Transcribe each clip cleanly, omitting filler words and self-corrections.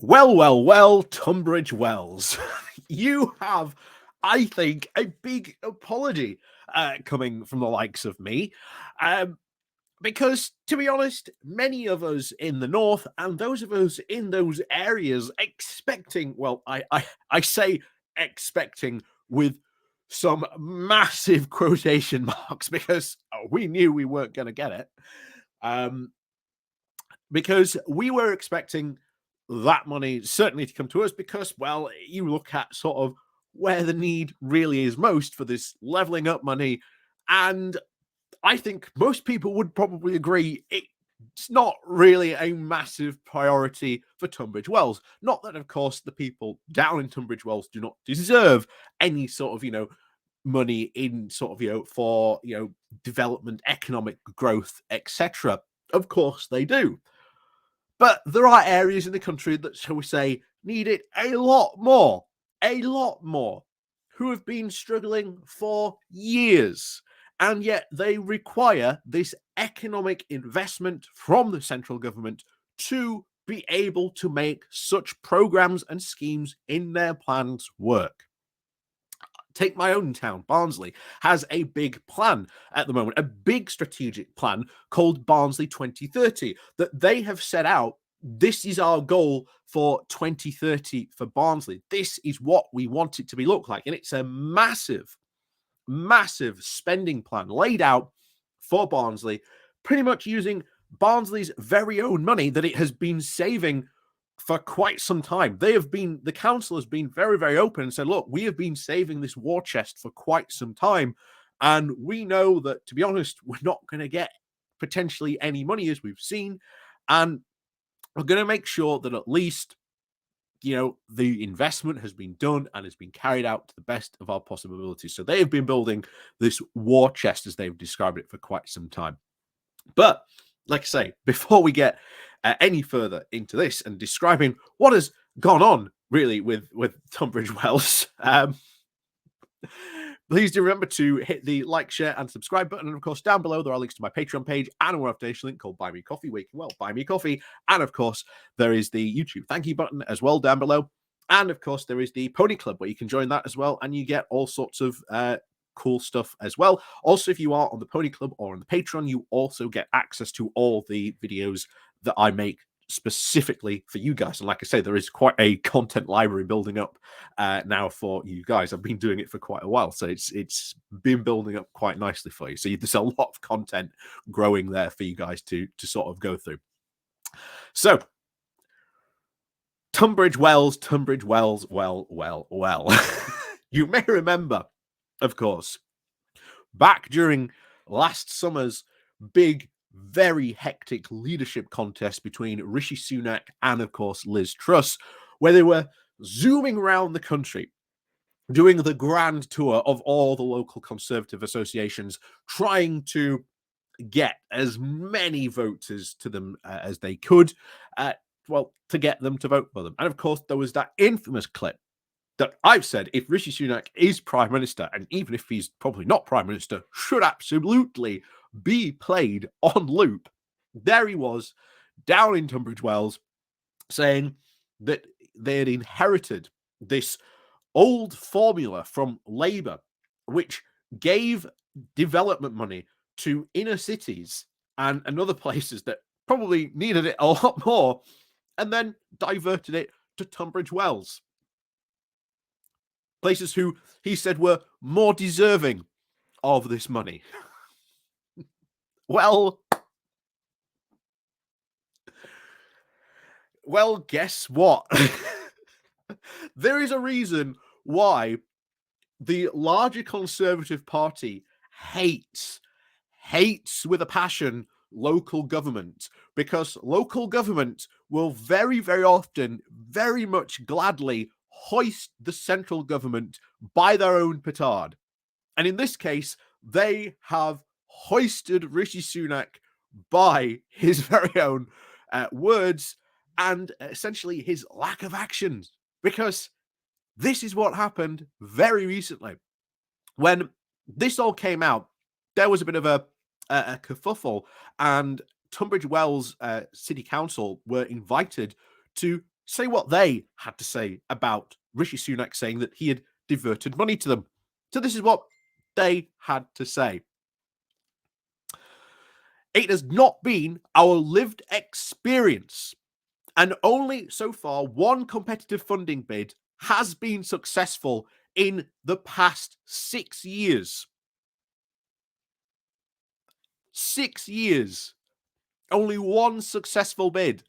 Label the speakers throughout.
Speaker 1: Well, Tunbridge Wells. You have, I think, a big apology coming from the likes of me. Um, because, to be honest, many of us in the north and those of us in those areas expecting, I say expecting with some massive quotation marks because we knew we weren't going to get it. Um, because we were expecting that money certainly to come to us because, well, you look at sort of where the need really is most for this leveling up money. And I think most people would probably agree it's not really a massive priority for Tunbridge Wells. Not that, of course, the people down in Tunbridge Wells do not deserve any sort of, money in sort of, for, development, economic growth, etc. Of course they do. But there are areas in the country that, shall we say, need it a lot more, who have been struggling for years. And yet they require this economic investment from the central government to be able to make such programs and schemes in their plans work. Take my own town, Barnsley, has a big plan at the moment, a big strategic plan called Barnsley 2030 that they have set out. This is our goal for 2030 for Barnsley. This is what we want it to be look like. And it's a massive, massive spending plan laid out for Barnsley, pretty much using Barnsley's very own money that it has been saving for quite some time. The council has been very, very open and said, look, we have been saving this war chest for quite some time. And we know that, to be honest, we're not going to get potentially any money as we've seen. And we're going to make sure that at least, the investment has been done and has been carried out to the best of our possibilities. So they have been building this war chest, as they've described it, for quite some time. But like I say, before we get any further into this and describing what has gone on really with Tunbridge Wells, please do remember to hit the like, share, and subscribe button. And of course, down below, there are links to my Patreon page and a one-off donation link called Buy Me Coffee, where you can, buy me coffee. And of course, there is the YouTube thank you button as well down below. And of course, there is the Pony Club, where you can join that as well. And you get all sorts of cool stuff as well. Also, if you are on the Pony Club or on the Patreon, you also get access to all the videos that I make specifically for you guys. And like I say, there is quite a content library building up now for you guys. I've been doing it for quite a while, so it's been building up quite nicely for you. So there's a lot of content growing there for you guys to sort of go through. So Tunbridge Wells, well. You may remember, of course, back during last summer's big, very hectic leadership contest between Rishi Sunak and, of course, Liz Truss, where they were zooming around the country, doing the grand tour of all the local Conservative associations, trying to get as many voters to them as they could, to get them to vote for them. And of course, there was that infamous clip that I've said, if Rishi Sunak is Prime Minister, and even if he's probably not Prime Minister, should absolutely be played on loop. There he was, down in Tunbridge Wells, saying that they had inherited this old formula from Labour, which gave development money to inner cities and other places that probably needed it a lot more, and then diverted it to Tunbridge Wells. Places who he said were more deserving of this money. Well, guess what? There is a reason why the larger Conservative Party hates with a passion local government, because local government will very, very often, very much gladly hoist the central government by their own petard. And in this case, they have hoisted Rishi Sunak by his very own words and essentially his lack of actions. Because this is what happened very recently. When this all came out, there was a bit of a kerfuffle, and Tunbridge Wells City Council were invited to say what they had to say about Rishi Sunak saying that he had diverted money to them. So this is what they had to say. It has not been our lived experience, and only so far one competitive funding bid has been successful in the past 6 years. 6 years. Only one successful bid.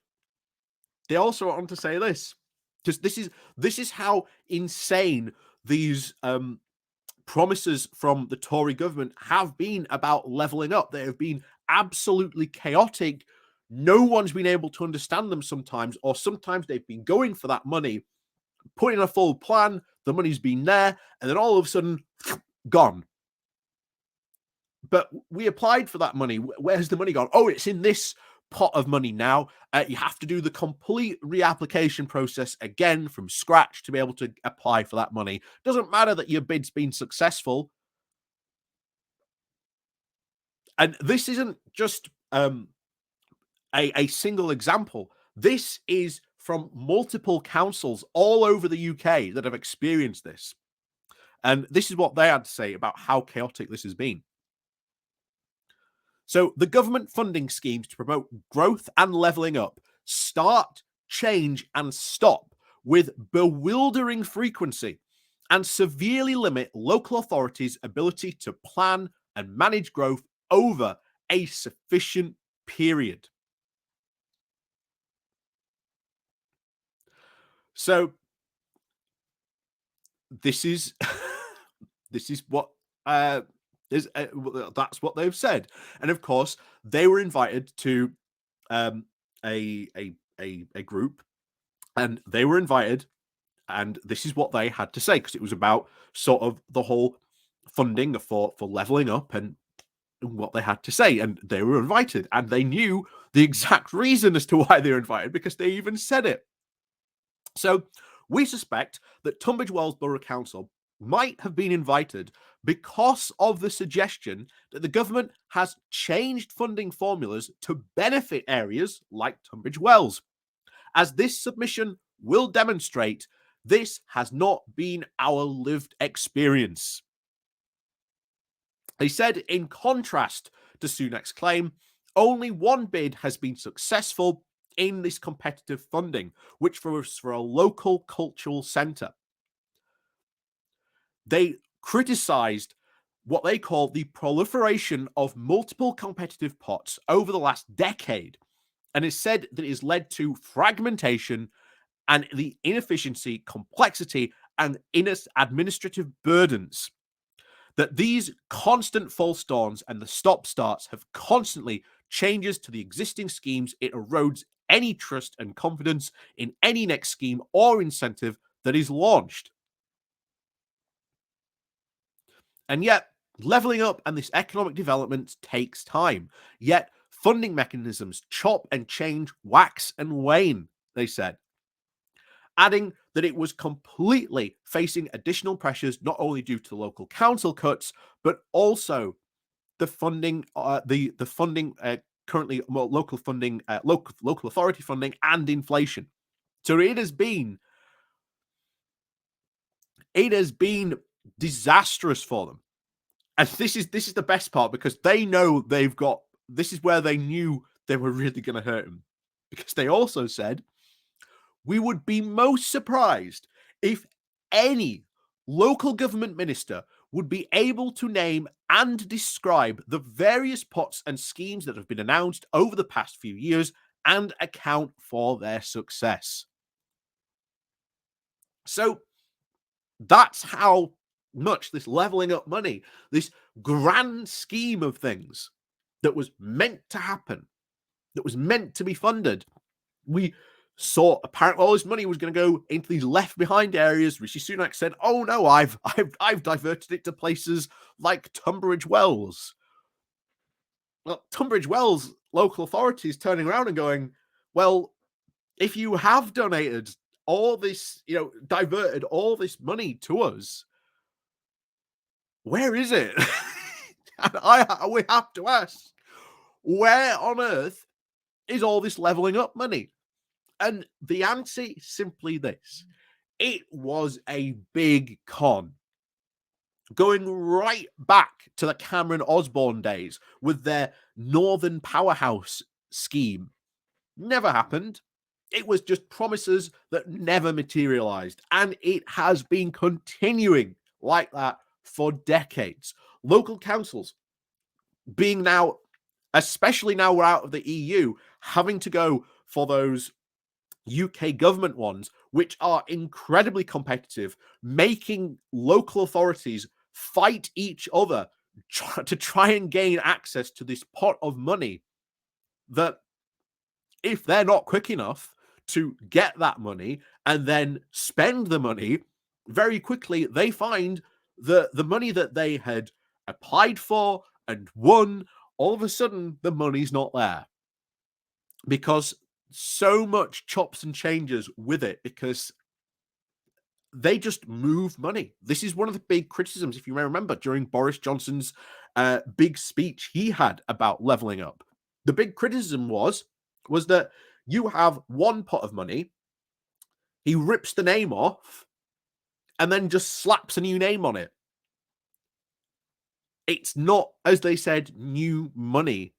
Speaker 1: They also want to say this, because this is how insane these promises from the Tory government have been about levelling up. They have been absolutely chaotic. No one's been able to understand them sometimes, or sometimes they've been going for that money, putting a full plan, the money's been there, and then all of a sudden, gone. But we applied for that money. Where's the money gone? Oh, it's in this pot of money now. You have to do the complete reapplication process again from scratch to be able to apply for that money. Doesn't matter that your bid's been successful. And this isn't just a single example. This is from multiple councils all over the UK that have experienced this. And this is what they had to say about how chaotic this has been. So the government funding schemes to promote growth and levelling up start, change, and stop with bewildering frequency and severely limit local authorities' ability to plan and manage growth over a sufficient period. So this is this is what that's what they've said, and of course they were invited to a group, and they were invited, and this is what they had to say, because it was about sort of the whole funding for leveling up and what they had to say, and they were invited, and they knew the exact reason as to why they were invited because they even said it. So we suspect that Tunbridge Wells Borough Council might have been invited because of the suggestion that the government has changed funding formulas to benefit areas like Tunbridge Wells. As this submission will demonstrate, this has not been our lived experience. They said, in contrast to Sunak's claim, only one bid has been successful in this competitive funding, which was for a local cultural centre. They criticised what they call the proliferation of multiple competitive pots over the last decade, and it said that it has led to fragmentation and the inefficiency, complexity, and administrative burdens. That these constant false dawns and the stop-starts have constantly changes to the existing schemes. It erodes any trust and confidence in any next scheme or incentive that is launched. And yet, levelling up and this economic development takes time. Yet, funding mechanisms chop and change, wax and wane, they said. Adding that it was completely facing additional pressures, not only due to the local council cuts, but also the funding, the funding currently local funding, local authority funding, and inflation. So it has been disastrous for them. And this is the best part, because they know they've got, this is where they knew they were really going to hurt him, because they also said, we would be most surprised if any local government minister would be able to name and describe the various pots and schemes that have been announced over the past few years and account for their success. So that's how much this levelling up money, this grand scheme of things that was meant to happen, that was meant to be funded, we saw apparently all this money was going to go into these left behind areas. Rishi Sunak said, "Oh no, I've diverted it to places like Tunbridge Wells." Well, Tunbridge Wells local authorities turning around and going, "Well, if you have donated all this, diverted all this money to us, where is it?" And we have to ask, where on earth is all this levelling up money? And the answer is simply this: it was a big con. Going right back to the Cameron Osborne days with their Northern Powerhouse scheme. Never happened. It was just promises that never materialized. And it has been continuing like that for decades. Local councils being now, especially now we're out of the EU, having to go for those UK government ones, which are incredibly competitive, making local authorities fight each other to try and gain access to this pot of money that, if they're not quick enough to get that money and then spend the money, very quickly they find that the money that they had applied for and won, all of a sudden the money's not there, because so much chops and changes with it, because they just move money. This is one of the big criticisms, if you may remember, during Boris Johnson's big speech he had about levelling up. The big criticism was that you have one pot of money, he rips the name off, and then just slaps a new name on it. It's not, as they said, new money.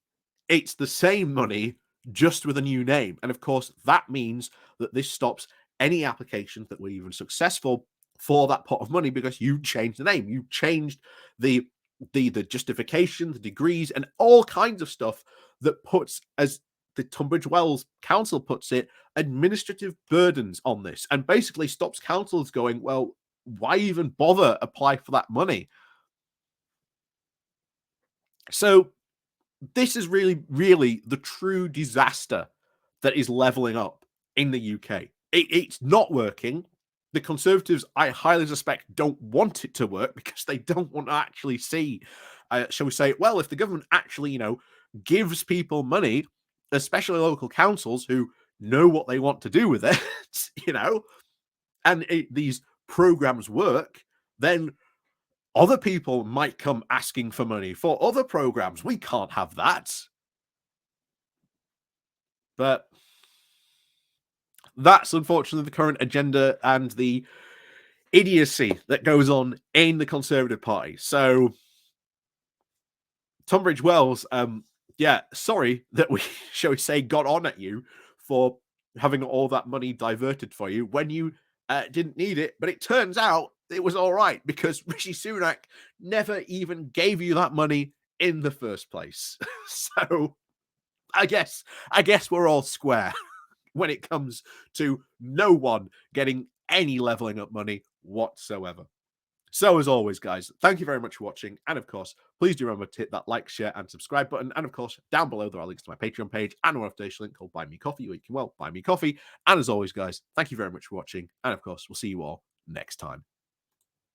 Speaker 1: It's the same money, just with a new name. And of course, that means that this stops any applications that were even successful for that pot of money, because you changed the name, you changed the justification, the degrees, and all kinds of stuff that puts, as the Tunbridge Wells Council puts it, administrative burdens on this, and basically stops councils going, well, why even bother apply for that money? So this is really, really the true disaster that is levelling up in the UK. It's not working. The Conservatives, I highly suspect, don't want it to work, because they don't want to actually see, shall we say, well, if the government actually, gives people money, especially local councils who know what they want to do with it, and these programs work, then other people might come asking for money for other programs. We can't have that. But that's unfortunately the current agenda and the idiocy that goes on in the Conservative Party. So, Tunbridge Wells, sorry that we, shall we say, got on at you for having all that money diverted for you when you didn't need it. But it turns out it was all right, because Rishi Sunak never even gave you that money in the first place. So I guess we're all square when it comes to no one getting any leveling up money whatsoever. So as always, guys, thank you very much for watching. And of course, please do remember to hit that like, share, and subscribe button. And of course, down below, there are links to my Patreon page and a one-off link called Buy Me Coffee, where you can, well, buy me coffee. And as always, guys, thank you very much for watching. And of course, we'll see you all next time.